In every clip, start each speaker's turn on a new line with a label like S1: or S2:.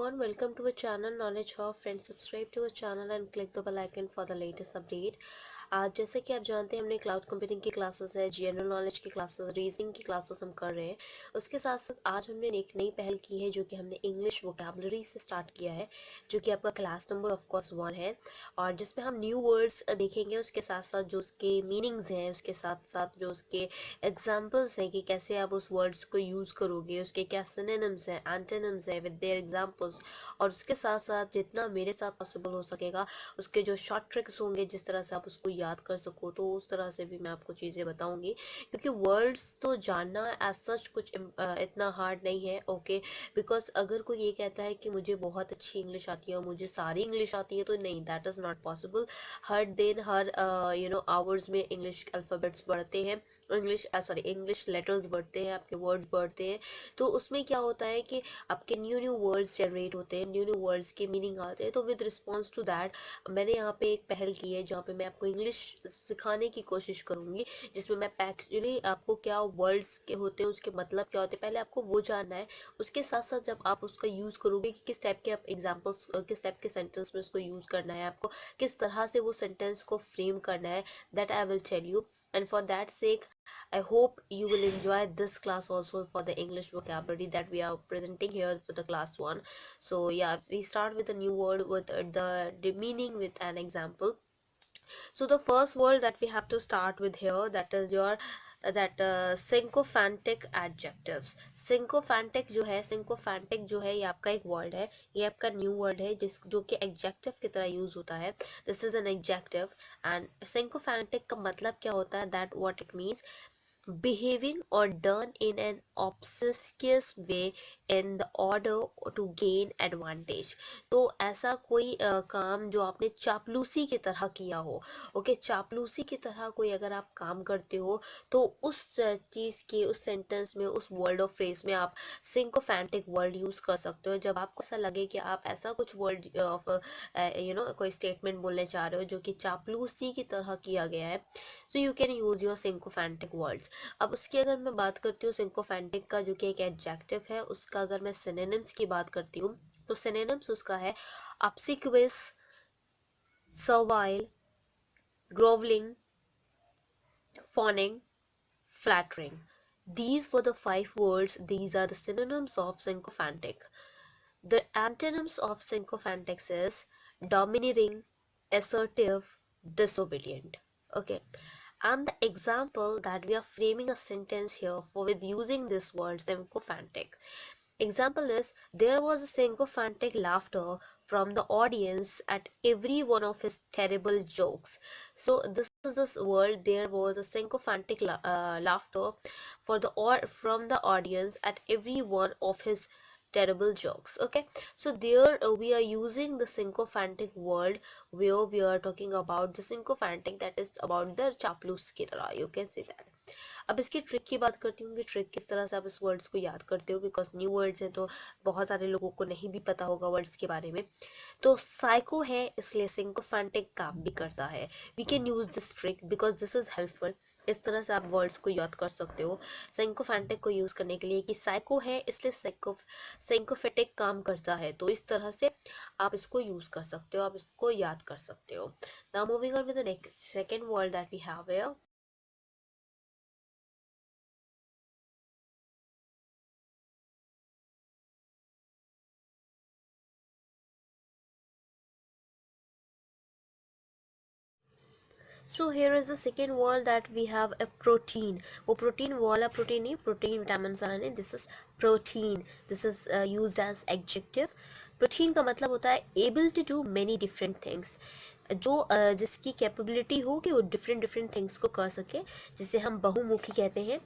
S1: everyone, welcome to our channel Knowledge Hub. Friends, subscribe to our channel and click the bell icon for the latest update. आज जैसे कि आप जानते हैं हमने क्लाउड कंप्यूटिंग की क्लासेस है, जनरल नॉलेज की क्लासेस, रीजनिंग की क्लासेस हम कर रहे हैं। उसके साथ साथ आज हमने एक नई पहल की है जो कि हमने इंग्लिश वोकैबुलरी से स्टार्ट किया है, जो कि आपका क्लास नंबर ऑफ कोर्स 1 है और जिसमें हम न्यू वर्ड्स देखेंगे। उसके साथ साथ जो उसके मीनिंग्स हैं, उसके साथ साथ जो उसके एग्जाम्पल्स हैं कि कैसे आप उस वर्ड्स को यूज़ करोगे, उसके क्या सिनोनिम्स हैं, एंटोनिम्स हैं विद देयर एग्जाम्पल्स, और उसके साथ साथ जितना मेरे साथ पॉसिबल हो सकेगा उसके जो शॉर्ट ट्रिक्स होंगे जिस तरह से आप उसको याद कर सको, तो उस तरह से भी मैं आपको चीज़ें बताऊंगी। क्योंकि वर्ड्स तो जानना एज सच कुछ इतना हार्ड नहीं है, ओके। बिकॉज अगर कोई ये कहता है कि मुझे बहुत अच्छी इंग्लिश आती है और मुझे सारी इंग्लिश आती है, तो नहीं, दैट इज़ नॉट पॉसिबल। हर दिन हर आवर्स में इंग्लिश अल्फ़ाबेट्स बढ़ते हैं, इंग्लिश लेटर्स बढ़ते हैं, आपके वर्ड्स बढ़ते हैं। तो उसमें क्या होता है कि आपके न्यू न्यू वर्ड्स जनरेट होते हैं, न्यू न्यू वर्ड्स के मीनिंग आते हैं। तो विद रिस्पॉन्स टू दैट मैंने यहाँ पे एक पहल की है जहाँ पे मैं आपको इंग्लिश सिखाने की कोशिश करूँगी, जिसमें मैं एक्चुअली आपको क्या वर्ड्स के होते हैं, उसके मतलब क्या होते हैं, पहले आपको वो जानना है। उसके साथ साथ जब आप उसका यूज़ करोगे कि किस टाइप के आप एग्जाम्पल्स, किस टाइप के सेंटेंस में उसको यूज़ करना है, आपको किस तरह से वो सेंटेंस को फ्रेम करना है, that I will tell you. And for that sake, I hope you will enjoy this class also for the English vocabulary that we are presenting here for the class 1. So yeah, we start with a new word with the meaning with an example. So the first word that we have to start with here, that is your that sycophantic adjectives. Sycophantic जो है ये आपका एक word है, ये आपका new word है जिस जो कि एडजेक्टिव की तरह यूज होता है। This is an adjective and sycophantic का मतलब क्या होता है, that what it means behaving or done in an obsequious way in the order to gain advantage। तो ऐसा कोई काम जो आपने चापलूसी की तरह किया हो, ओके, चापलूसी की तरह कोई अगर आप काम करते हो, तो उस चीज़ के उस सेंटेंस में, उस वर्ड ऑफ फ्रेज में आप सिंकोफैंटिक वर्ड यूज़ कर सकते हो। जब आपको ऐसा लगे कि आप ऐसा कुछ वर्ड ऑफ कोई स्टेटमेंट बोलने चाह रहे हो जो कि चापलूसी की तरह किया गया है, so you can use your sycophantic words. अब उसकी अगर मैं बात करती हूँ सिंकोफैंटिक का जो कि एक एडजेक्टिव है, उसका अगर मैं सिनोनिम्स की बात करती हूँ, तो सिनोनिम्स उसका है obsequious, servile, groveling, fawning, flattering. These were the 5 words. These are the synonyms of sycophantic. The antonyms of sycophantics is domineering, assertive, disobedient. Okay. And the example that we are framing a sentence here for with using this word sycophantic. Example is, there was a sycophantic laughter from the audience at every one of his terrible jokes. So this word, there was a sycophantic laughter for the or from the audience at every one of his terrible jokes. Okay, so there we are using the sycophantic word where we are talking about the sycophantic, that is about the chaplus की तरह, you can say that. अब इसकी trick की बात करती हूँ कि trick किस तरह से आप इस वर्ड्स को याद करते हो, बिकॉज न्यू वर्ड्स हैं तो बहुत सारे लोगों को नहीं भी पता होगा वर्ड्स के बारे में। तो साइको है इसलिए सिंकोफैंटिक काम भी करता है। We can use this trick because this is helpful. इस तरह से आप वर्ड्स को याद कर सकते हो सिंकोफैंटिक को यूज करने के लिए कि साइको है इसलिए सिंकोफेटिक काम करता है, तो इस तरह से आप इसको यूज कर सकते हो, आप इसको याद कर सकते हो। Now moving on with the next second word that we have here. So here is the second word that we have, a protein. वो प्रोटीन वाला प्रोटीन नहीं, प्रोटीन विटामिन वाला नहीं, this is protein. This is used as adjective. Protein का मतलब होता है able to do many different things, जो जिसकी कैपेबिलिटी हो कि वो डिफरेंट डिफरेंट थिंग्स को कर सके, जिसे हम बहुमुखी कहते हैं।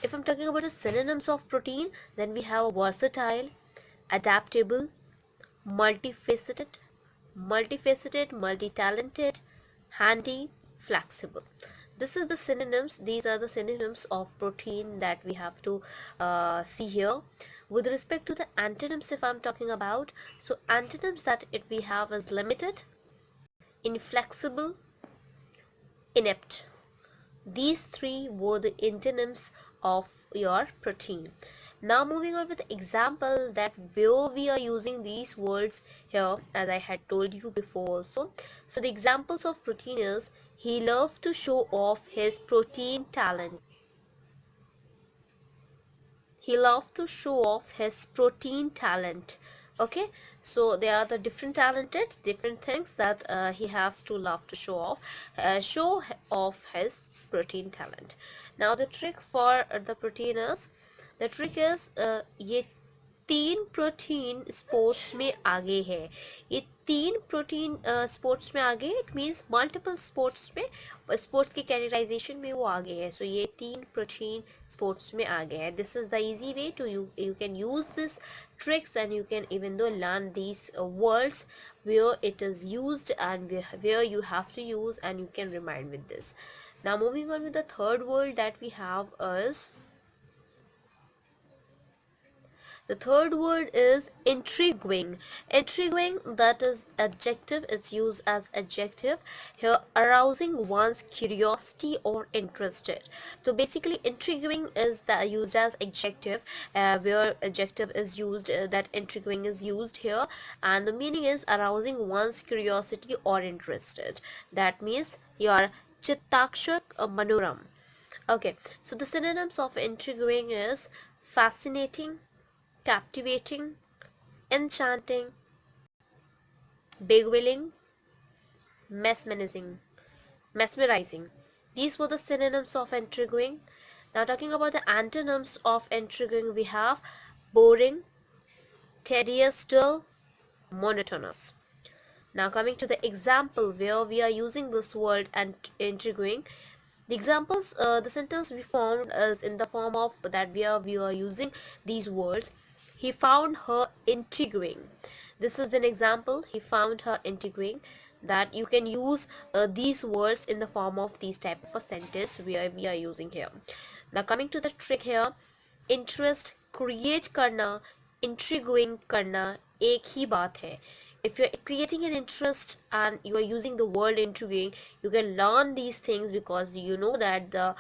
S1: If I'm talking about the synonyms of protein, then we have versatile, adaptable, multifaceted, multi-talented, handy, flexible. This is the synonyms. These are the synonyms of protein that we have to see here. With respect to the antonyms, if I'm talking about, so antonyms that we have is limited, inflexible, inept. These 3 were the antonyms of your protein. Now moving on with the example that where we are using these words here, as I had told you before also. So the examples of protein is, he loved to show off his protein talent. He loved to show off his protein talent. Okay, so there are the different talented, different things that he has to love to show off his protein talent. Now the trick for the protein is, the trick is ये तीन protein sports में आगे है. ये तीन protein sports में आगे है. इट मीन्स मल्टीपल स्पोर्ट्स में, स्पोर्ट्स की कैटेगराइजेशन में वो आगे है. सो ये तीन प्रोटीन स्पोर्ट्स में आगे है. This is the easy way to you can use this tricks, and you can even though learn these words where it is used and where you have to use, and you can remind with this. Now moving on with the third word that we have is, the third word is intriguing. Intriguing, that is adjective, is used as adjective here, arousing one's curiosity or interested. So basically intriguing is that used as adjective, where adjective is used, that intriguing is used here, and the meaning is arousing one's curiosity or interested. That means your chittakshak manoram. Okay, so the synonyms of intriguing is fascinating, captivating, enchanting, bewailing, mesmerizing. These were the synonyms of intriguing. Now talking about the antonyms of intriguing, we have boring, tedious, dull, monotonous. Now coming to the example where we are using this word and intriguing. The examples, the sentence we formed is in the form of that where we are using these words. He found her intriguing. This is an example. He found her intriguing. That you can use these words in the form of these type of a sentence where we are using here. Now coming to the trick here, interest create करना, intriguing करना एक ही बात है. If you're creating an interest and you are using the word intriguing, you can learn these things because you know that the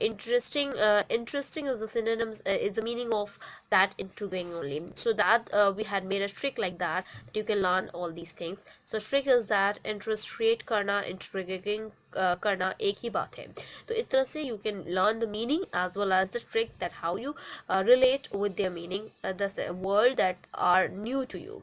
S1: interesting is the synonyms, is the meaning of that intriguing only. So that we had made a trick like that you can learn all these things. So trick is that interest create करना, intriguing करना एक ही बात है. तो इस तरह से you can learn the meaning as well as the trick, that how you relate with their meaning, the word that are new to you.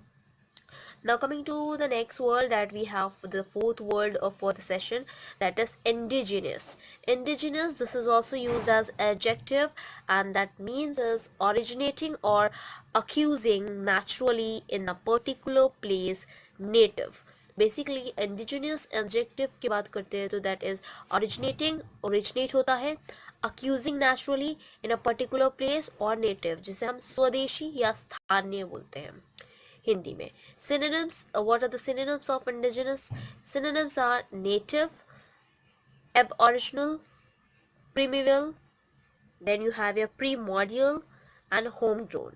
S1: Now coming to the next word that we have, the fourth word for the session, that is indigenous. Indigenous, this is also used as adjective, and that means is originating or accusing naturally in a particular place, native. Basically indigenous adjective की बात करते हैं तो that is originating, originate होता है, accusing naturally in a particular place और native, जिसे हम स्वदेशी या स्थानीय बोलते हैं हिंदी में. Synonyms, what are the synonyms of indigenous? Synonyms are native, aboriginal, primeval, then you have your primordial and homegrown.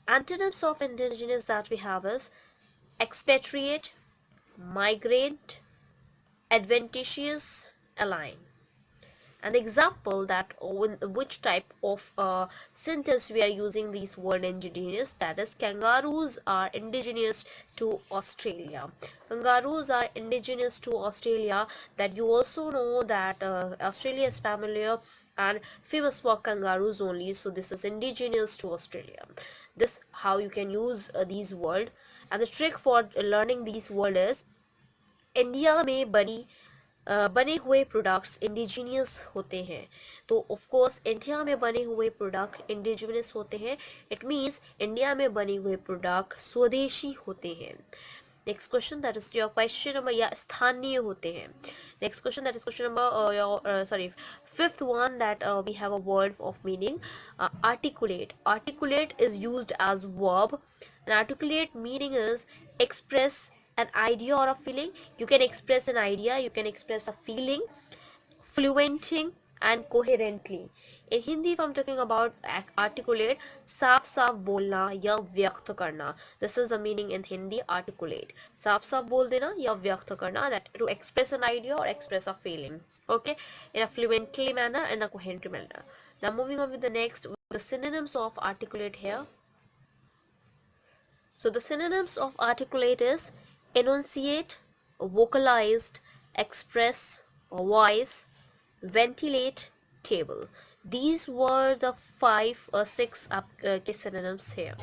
S1: Antonyms of indigenous that we have is expatriate, migrant, adventitious, align. An example that which type of sentence we are using this word indigenous, that is kangaroos are indigenous to Australia. Kangaroos are indigenous to Australia. That you also know that Australia is familiar and famous for kangaroos only, so this is indigenous to Australia. This how you can use these word. And the trick for learning these word is India में बने हुए products indigenous होते हैं. तो of course India में बने हुए product indigenous होते हैं. इट मीन्स इंडिया में बने हुए प्रोडक्ट स्वदेशी होते हैं. Next question, that is your question number, या स्थानीय होते हैं. Next question, that is question number sorry fifth one, that we have a word of meaning, articulate. Articulate is used as verb. An articulate meaning is express an idea or a feeling. You can express an idea, you can express a feeling fluenting and coherently. In Hindi, if I'm talking about articulate, साफ साफ बोलना या व्यक्त करना. This is the meaning in Hindi, articulate. साफ साफ बोल देना या व्यक्त करना, that to express an idea or express a feeling. Okay, in a fluently manner, in a coherent manner. Now moving on with the next, the synonyms of articulate here. So the synonyms of articulate is enunciate, vocalized, express, voice, ventilate, table. These were the 5 or 6 synonyms here.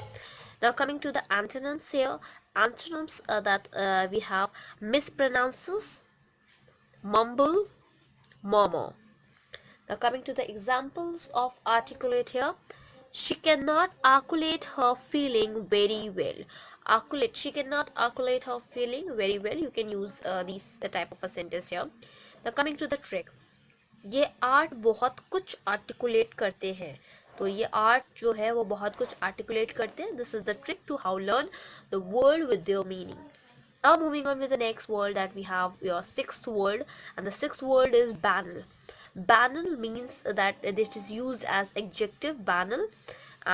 S1: Now coming to the antonyms here, antonyms that we have mispronounces, mumble, murmur. Now coming to the examples of articulate here, she cannot articulate her feeling very well. Articulate, she cannot articulate her feeling very well. You can use these type of a sentence here. Now coming to the trick, ये art बहुत कुछ articulate करते हैं. तो ये art जो है वो बहुत कुछ आर्टिकुलेट करते हैं. This is the trick to how learn the word with their meaning. Now moving on with the next word that we have, your sixth word, and the sixth word is banal. Banal means that it is used as adjective, banal,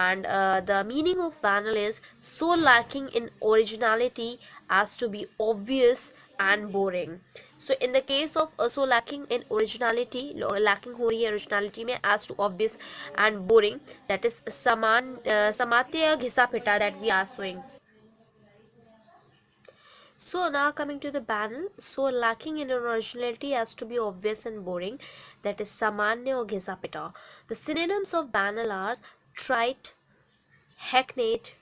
S1: and the meaning of banal is so lacking in originality as to be obvious and boring. So in the case of so lacking in originality, lacking हो रही है originality में, as to obvious and boring, that is समात्य घिसा पिटा that we are showing. So now coming to the banal, so lacking in originality as to be obvious and boring, that is samanya or ghisa-pita. The synonyms of banal are trite, hackneyed,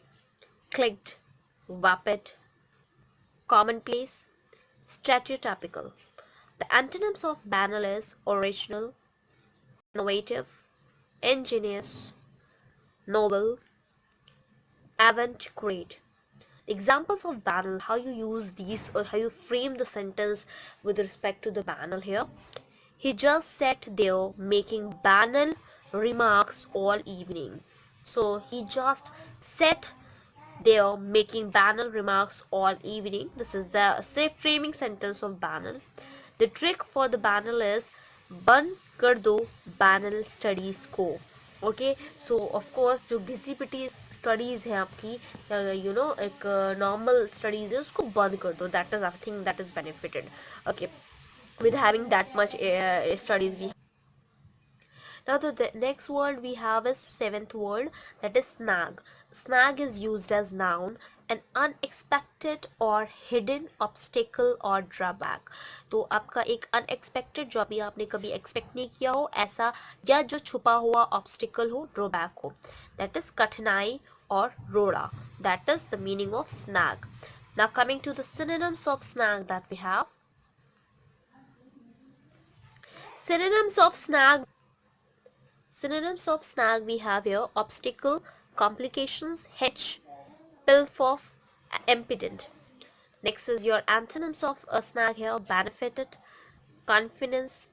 S1: clicked, vapid, commonplace, stereotypical. The antonyms of banal is original, innovative, ingenious, noble, avant-garde. Examples of banal, how you use these or how you frame the sentence with respect to the banal here. He just sat there making banal remarks all evening. So he just sat there making banal remarks all evening. This is the safe framing sentence of banal. The trick for the banal is बंद कर दो banal studies को. Okay, so of course जो घिसी पिटी studies है आपकी, you know एक normal studies है, उसको बंद कर दो. That is I think that is benefited, okay, with having that much studies we have. Now the next word we have is seventh word, that is snag. Snag is used as noun, an unexpected or hidden obstacle or drawback. तो आपका एक unexpected जो अभी आपने कभी expect नहीं किया हो ऐसा, या जो छुपा हुआ obstacle हो, drawback हो, that is कठिनाई और रोड़ा. That is the meaning of snag. Now coming to the synonyms of snag that we have. Synonyms of snag we have here: obstacle, complications, hitch, pilf, impediment. Next is your antonyms of a snag here: benefited, convenience,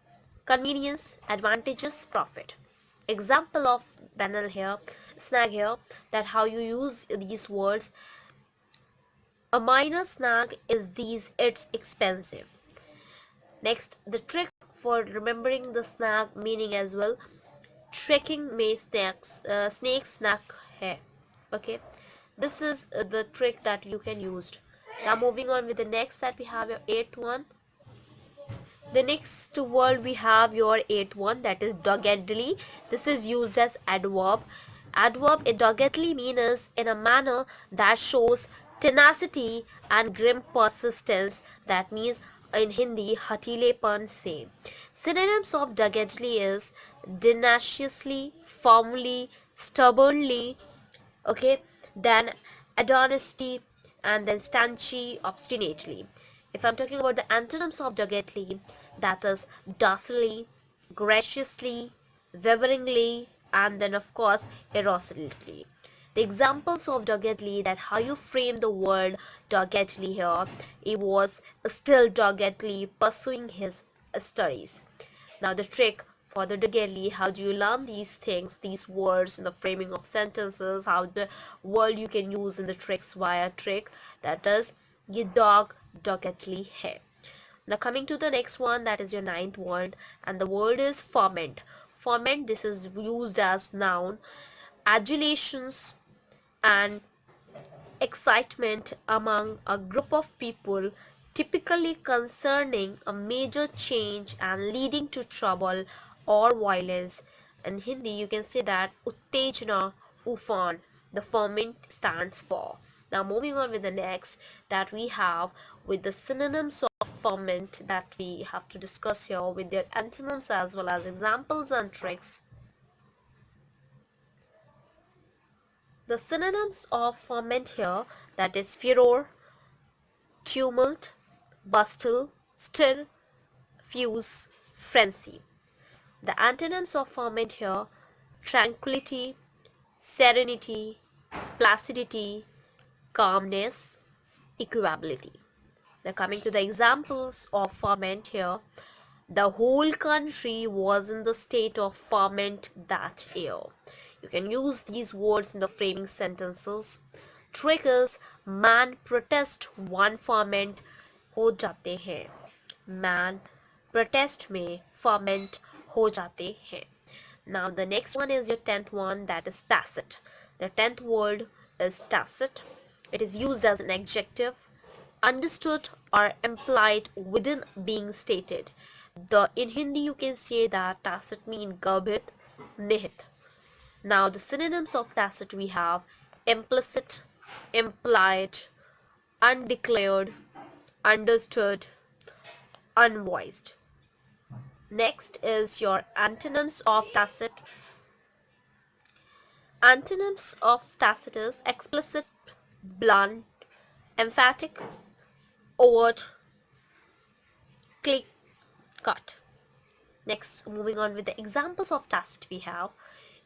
S1: advantages, profit. Example of banal here, snag here, that how you use these words. A minor snag is it's expensive. Next, the trick for remembering the snag meaning as well. Trekking में snake snack है. Okay, this is the trick that you can use. Now moving on with the next, that we have your eighth one. The next word we have your eighth one, that is doggedly. This is used as adverb. Adverb doggedly means in a manner that shows tenacity and grim persistence. That means in Hindi हठीलेपन से. Synonyms of doggedly is tenaciously, firmly, stubbornly, okay, then adhonesty, and then staunchly, obstinately. If I'm talking about the antonyms of doggedly, that is docilely, graciously, waveringly, and then of course irresolutely. The examples of doggedly, that how you frame the word doggedly here, he was still doggedly pursuing his studies. Now the trick for the doggedly, how do you learn these things, these words in the framing of sentences, how the word you can use in the tricks via trick, that is ye dog doggedly hai. Now coming to the next one, that is your ninth word, and the word is ferment. Ferment, this is used as noun. Adulations and excitement among a group of people, typically concerning a major change and leading to trouble or violence. In Hindi, you can say that Uttejana, Ufan, the ferment stands for. Now moving on with the next that we have with the synonyms of ferment that we have to discuss here with their antonyms as well as examples and tricks. The synonyms of ferment here, that is furor, tumult, bustle, stir, fuse, frenzy. The antonyms of ferment here, tranquility, serenity, placidity, calmness, equability. Now coming to the examples of ferment here, the whole country was in the state of ferment that year. You can use these words in the framing sentences. Trick is man protest one ferment हो जाते हैं. Man protest में ferment हो जाते हैं. Now the next one is your 10th one, that is tacit. The 10th word is tacit. It is used as an adjective, understood or implied within being stated. In Hindi you can say that tacit mean garbhit, nihit. Now the synonyms of tacit we have implicit, implied, undeclared, understood, unvoiced. Next is your antonyms of tacit. Antonyms of tacit is explicit, blunt, emphatic, overt, clear cut. Next, moving on with the examples of tacit we have.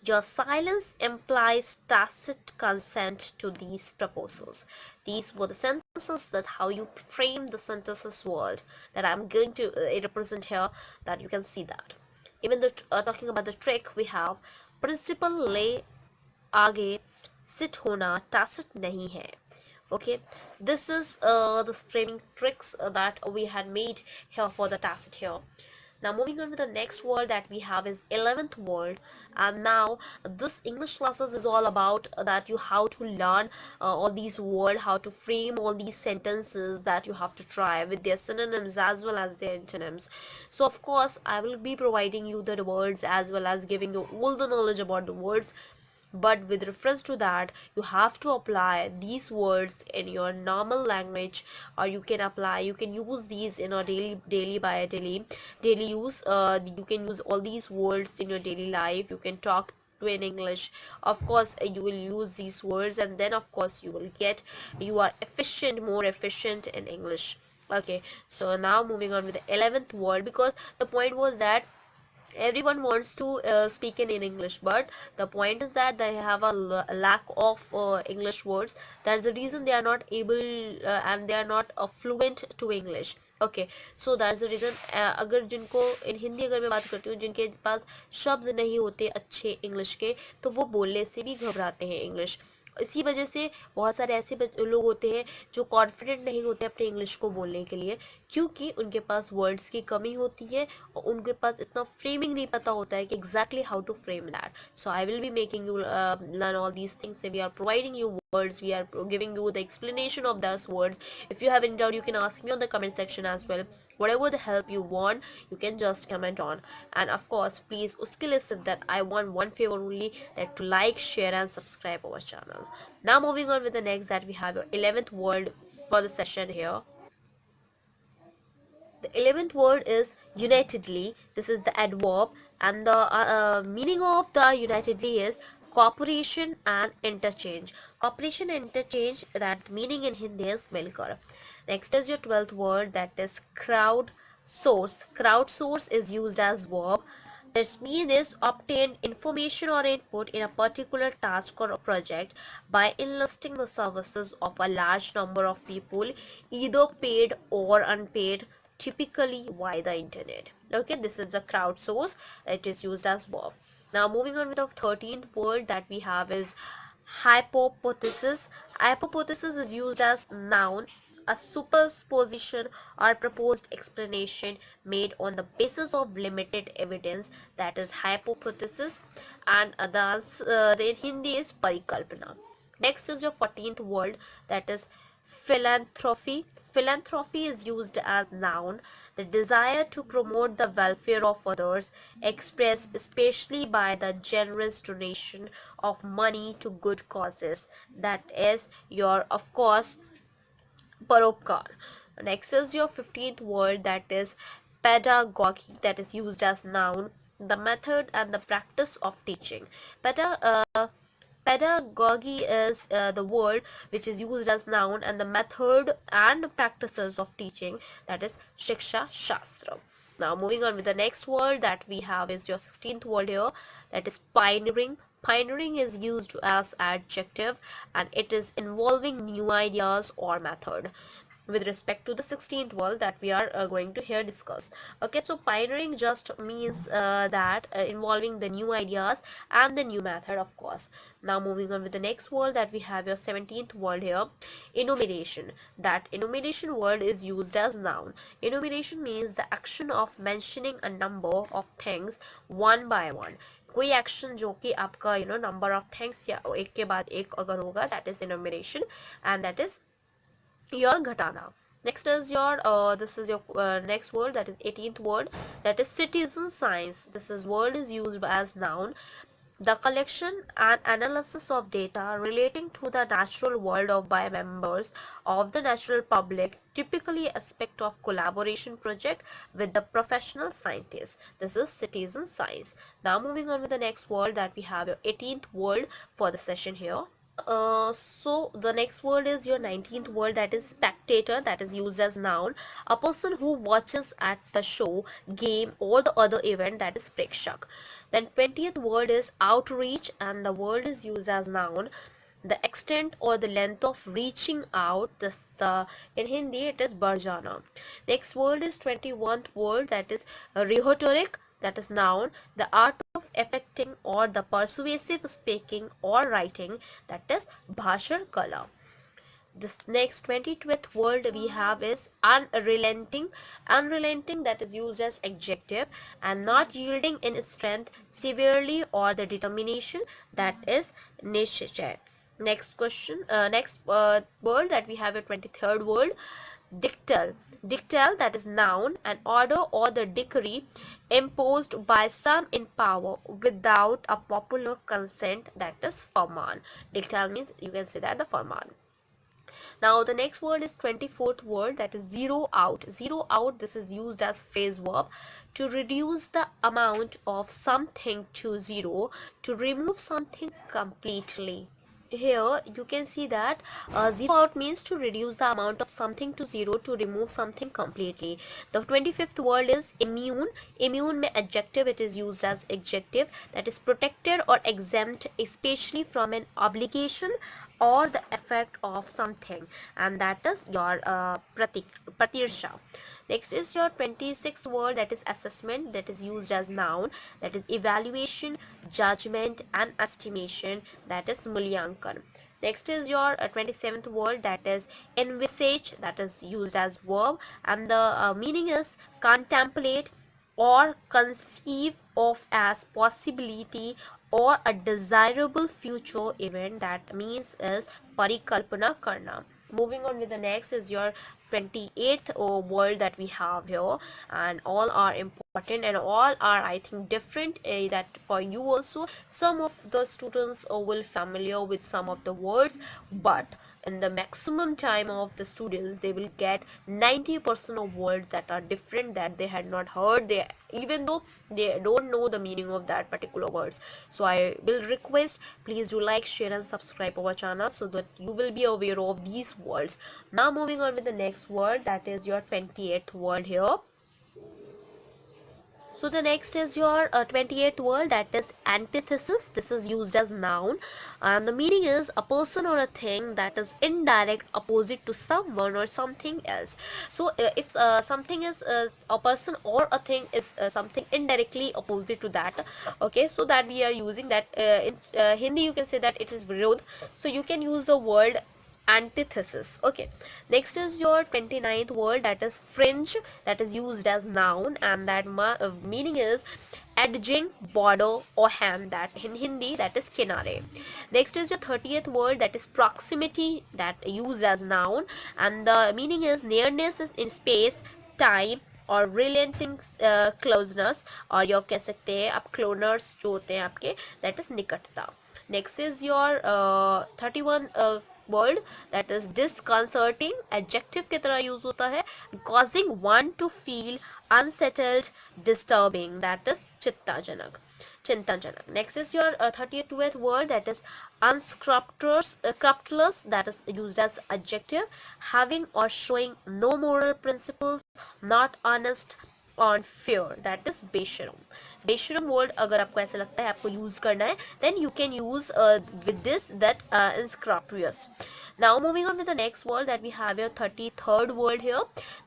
S1: Your silence implies tacit consent to these proposals. These were the sentences, that how you frame the sentences word that I'm going to represent here, that you can see that. Even though talking about the trick we have, principal ले आगे sit होना tacit नहीं है. Okay, this is the framing tricks that we had made here for the tacit here. Now moving on with the next word that we have is 11th word, and now this English classes is all about that you how to learn all these words, how to frame all these sentences that you have to try with their synonyms as well as their antonyms. So of course I will be providing you the words as well as giving you all the knowledge about the words, but with reference to that you have to apply these words in your normal language, or you can use these in a daily use. You can use all these words in your daily life. You can talk to in English. Of course you will use these words, and then of course you are more efficient in English. Okay, so now moving on with the 11th word, because the point was that everyone wants to speak in English, but the point is that they have a lack of English words. That's the reason they are not able and they are not fluent to English. Okay, so that's the reason अगर जिनको इन हिंदी अगर मैं बात करती हूँ, जिनके पास शब्द नहीं होते अच्छे इंग्लिश के, तो वो बोलने से भी घबराते हैं इंग्लिश. इसी वजह से बहुत सारे ऐसे लोग होते हैं जो कॉन्फिडेंट नहीं होते अपने इंग्लिश को बोलने के लिए, क्योंकि उनके पास वर्ड्स की कमी होती है और उनके पास इतना फ्रेमिंग नहीं पता होता है कि exactly how to frame that. So I will be making you learn all these things. We are providing you words, we are giving you the explanation of those words. If you have any doubt, you can ask me on the comment section as well. Whatever the help you want, you can just comment on. And of course please uske liye sirf that I want one favor only, that to like, share and subscribe our channel. Now moving on with the next, that we have your 11th word for the session here. The 11th word is unitedly. This is the adverb, and the meaning of the unitedly is cooperation and interchange. Cooperation and interchange, that meaning in Hindi is milkar. Next is your 12th word, that is crowd source. Crowd source is used as verb. Its mean is obtain information or input in a particular task or a project by enlisting the services of a large number of people, either paid or unpaid, typically via the internet. Okay, this is the crowd source. It is used as verb. Now moving on with the 13th word that we have is hypothesis. Hypothesis is used as noun, a supposition or proposed explanation made on the basis of limited evidence, that is hypothesis. And the in Hindi is parikalpana. Next is your 14th word, that is philanthropy. Philanthropy is used as noun. the desire to promote the welfare of others, expressed especially by the generous donation of money to good causes. That is your, of course, paropkar. Next is your 15th word, that is pedagogy, that is used as noun, the method and the practice of teaching. Pedagogy is the word which is used as noun, and the method and practices of teaching, that is shiksha shastra. Now moving on with the next word that we have is your 16th word here, that is pioneering. Pioneering is used as adjective, and it is involving new ideas or method with respect to the 16th word that we are going to here discuss. Okay, so pioneering just means that involving the new ideas and the new method, of course. Now moving on with the next word that we have your 17th word here, enumeration. That enumeration word is used as noun. Enumeration means the action of mentioning a number of things one by one. कोई action जो कि आपका number of things या एक के बाद एक अगर होगा, that is innomination, and that is your ghatana. Next is your this is your next word, that is 18th word, that is citizen science. This is word is used as noun, the collection and analysis of data relating to the natural world of by members of the natural public, typically aspect of collaboration project with the professional scientists. This is citizen science. Now moving on with the next word that we have your 18th word for the session here. So the next word is your 19th word, that is spectator, that is used as noun, a person who watches at the show, game or the other event, that is prekshak. Then 20th word is outreach, and the word is used as noun, the extent or the length of reaching out. In Hindi it is barjana. Next word is 21st word, that is rhetoric, that is noun, the art of affecting or the persuasive speaking or writing, that is bhashar kala. This next 22nd word we have is unrelenting. Unrelenting, that is used as adjective, and not yielding in strength severely or the determination, that is nishchay. Next question, next word that we have a 23rd word, dictal. Dictal, that is noun, an order or the decree imposed by some in power without a popular consent, that is farman. Dictal means you can say that the farman. Now the next word is 24th word, that is zero out. Zero out, this is used as phrase verb to reduce the amount of something to zero, to remove something completely. Here you can see that zero out means to reduce the amount of something to zero, to remove something completely. The 25th word is immune. Immune में adjective, it is used as adjective, that is protected or exempt especially from an obligation or the effect of something, and that is your pratirsha. Next is your 26th word, that is assessment, that is used as noun, that is evaluation, judgment and estimation, that is mulyankan. Next is your 27th word, that is envisage, that is used as verb, and the meaning is contemplate or conceive of as possibility or a desirable future event, that means is parikalpana karna. Moving on with the next is your 28th word that we have here, and all are important and all are I think different, that for you also some of the students will familiar with some of the words, but in the maximum time of the students they will get 90% of words that are different, that they had not heard, they even though they don't know the meaning of that particular words. So I will request, please do like, share and subscribe our channel so that you will be aware of these words. Now moving on with the next word, that is your 28th word here. So the next is your 28th word, that is antithesis. This is used as noun, and the meaning is a person or a thing that is indirect opposite to someone or something else. So if something is a person or a thing is something indirectly opposite to that, okay, so that we are using that in Hindi you can say that it is virodh, so you can use the word antithesis. Okay, next is your 29th word, that is fringe, that is used as noun, and that meaning is edging, border or hem, that in Hindi that is kinare. Next is your 30th word, that is proximity, that used as noun, and the meaning is nearness in space, time और relating closeness, और यो कह सकते हैं आप क्लोनर्स जो होते हैं आपके, दैट इज निकटता. Next is your 31 word, that is disconcerting, adjective की तरह यूज होता है. Causing one to feel unsettled, disturbing, that is चित्ताजनक, चिंताजनक. Next is your 32th word, that is unscrupulous, that is used as adjective, having or showing no moral principles, not honest, on fair, that is बेशरम. बेशरम word अगर आपको ऐसा लगता है आपको यूज करना है, then you can use with this that unscrupulous. Now moving on with the next word, that we have your 33rd word here,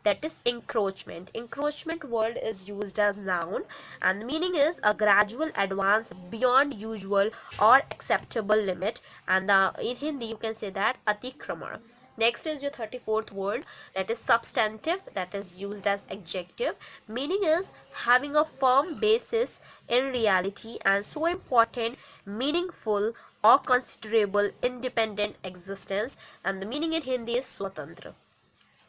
S1: that is encroachment. Encroachment word is used as noun, and the meaning is a gradual advance beyond usual or acceptable limit, and in Hindi you can say that atikraman. Next is your 34th word, that is substantive, that is used as adjective. Meaning is having a firm basis in reality and so important, meaningful or considerable independent existence, and the meaning in Hindi is swatantra.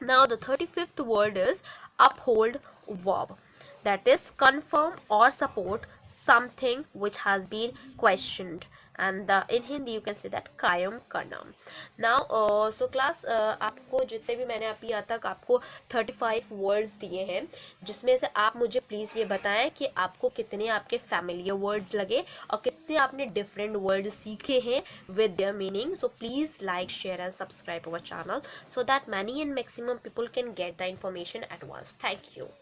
S1: Now the 35th word is uphold, verb, that is confirm or support something which has been questioned, and in Hindi you can say that कायम करना. Now so class आपको जितने भी मैंने अभी यहाँ तक आपको 35 वर्ड्स दिए हैं, जिसमें से आप मुझे प्लीज़ ये बताएं कि आपको कितने आपके फैमिलियर वर्ड्स लगे और कितने आपने डिफरेंट वर्ड्स सीखे हैं with their meaning. So please like, share and subscribe our channel so that many and maximum people can get the information at once. Thank you.